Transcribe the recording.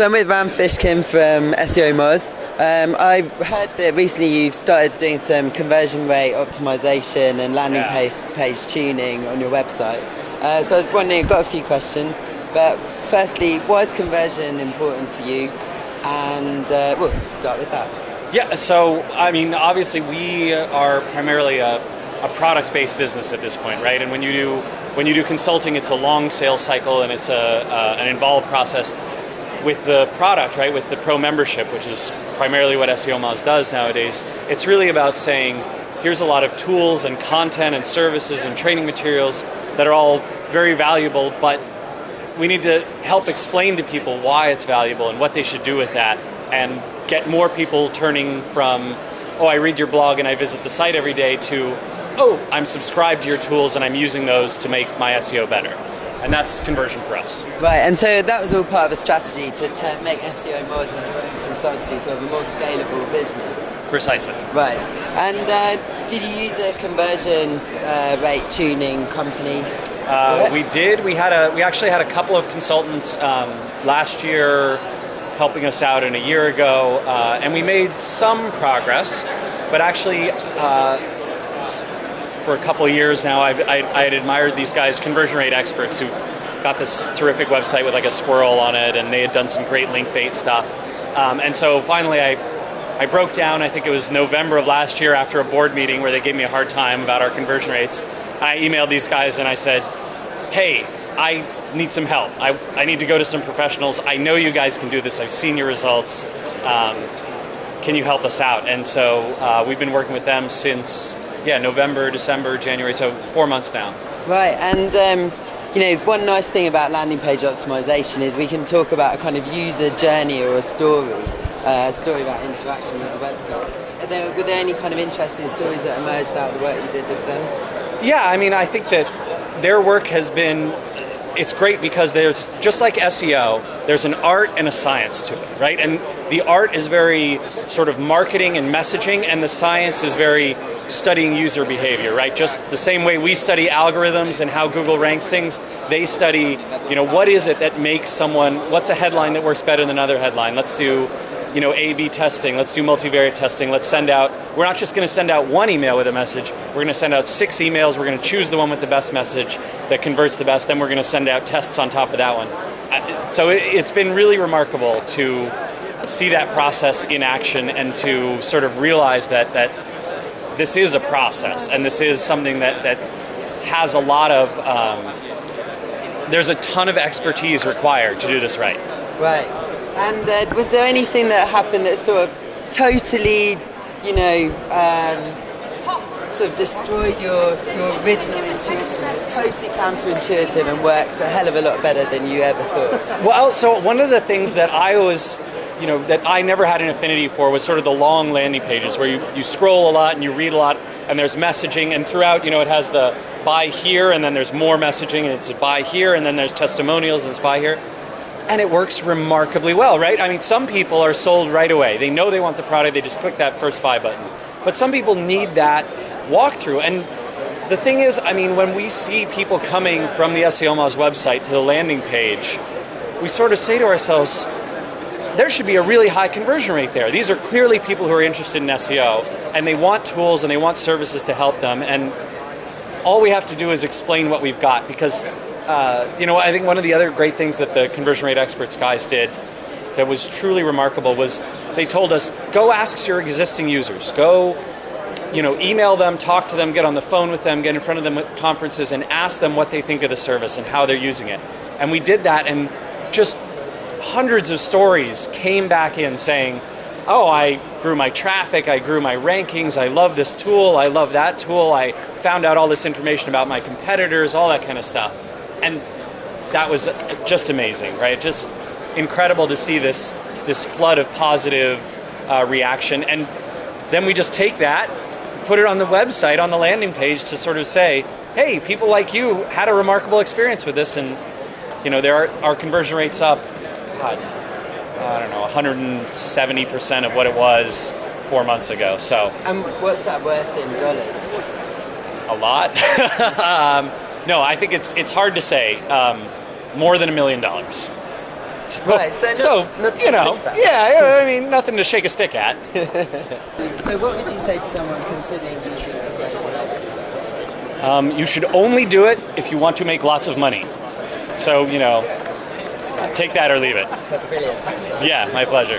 So I'm with Rand Fishkin from SEOmoz. I've heard that recently you've started doing some conversion rate optimisation and landing page tuning on your website. So I was wondering, I've got a few questions, but firstly, why is conversion important to you? And we'll start with that. Yeah, so I mean, obviously we are primarily a product-based business at this point, right? And when you do consulting, it's a long sales cycle and it's an involved process. With the product, right, with the pro membership, which is primarily what SEOmoz does nowadays, it's really about saying, here's a lot of tools and content and services and training materials that are all very valuable, but we need to help explain to people why it's valuable and what they should do with that, and get more people turning from, oh, I read your blog and I visit the site every day, to, oh, I'm subscribed to your tools and I'm using those to make my SEO better. And that's conversion for us. Right, and so that was all part of a strategy to make SEOmoz and your own consultancy sort of a more scalable business. Precisely. Right, and did you use a conversion rate tuning company? We did. We actually had a couple of consultants last year helping us out, and a year ago, and we made some progress, but actually for a couple of years now, I had admired these guys, conversion rate experts, who've got this terrific website with like a squirrel on it, and they had done some great link bait stuff. And so finally I broke down, I think it was November of last year, after a board meeting where they gave me a hard time about our conversion rates. I emailed these guys and I said, hey, I need some help. I need to go to some professionals. I know you guys can do this. I've seen your results. Can you help us out? And so we've been working with them since November, December, January, so 4 months now. Right, and one nice thing about landing page optimization is we can talk about a kind of user journey or a story about interaction with the website. Were there any kind of interesting stories that emerged out of the work you did with them? Yeah, I mean, I think that their work has been, it's great because there's, just like SEO, there's an art and a science to it, right? And the art is very sort of marketing and messaging, and the science is very studying user behavior, right? Just the same way we study algorithms and how Google ranks things, they study, what is it that makes someone, what's a headline that works better than another headline? Let's do, A/B testing, let's do multivariate testing, let's send out, we're not just going to send out one email with a message, we're going to send out 6 emails, we're going to choose the one with the best message that converts the best, then we're going to send out tests on top of that one. So it's been really remarkable to see that process in action and to sort of realize that this is a process, and this is something that has a lot of, there's a ton of expertise required to do this right. Right. And was there anything that happened that sort of totally, sort of destroyed your original intuition? It was totally counterintuitive and worked a hell of a lot better than you ever thought. Well, so one of the things that I was, that I never had an affinity for was sort of the long landing pages where you scroll a lot and you read a lot and there's messaging, and throughout, it has the buy here and then there's more messaging and it's buy here and then there's testimonials and it's buy here. And it works remarkably well, right? I mean, some people are sold right away. They know they want the product, they just click that first buy button. But some people need that walkthrough. And the thing is, I mean, when we see people coming from the SEOmoz website to the landing page, we sort of say to ourselves, there should be a really high conversion rate there. These are clearly people who are interested in SEO, and they want tools and they want services to help them. And all we have to do is explain what we've got, because I think one of the other great things that the conversion rate experts guys did that was truly remarkable was they told us, go ask your existing users. Go, email them, talk to them, get on the phone with them, get in front of them at conferences and ask them what they think of the service and how they're using it. And we did that, and just hundreds of stories came back in saying, oh, I grew my traffic, I grew my rankings, I love this tool, I love that tool, I found out all this information about my competitors, all that kind of stuff. And that was just amazing, right? Just incredible to see this flood of positive reaction. And then we just take that, put it on the website, on the landing page, to sort of say, hey, people like you had a remarkable experience with this, and our conversion rate's up, God, I don't know, 170% of what it was 4 months ago. So. And what's that worth in dollars? A lot. No, I think it's hard to say. More than $1 million. So, Right, so not to you know, stick that. yeah, I mean, nothing to shake a stick at. So what would you say to someone considering using conversion rate experts? You should only do it if you want to make lots of money. So, you know, take that or leave it. Brilliant. Yeah, my pleasure.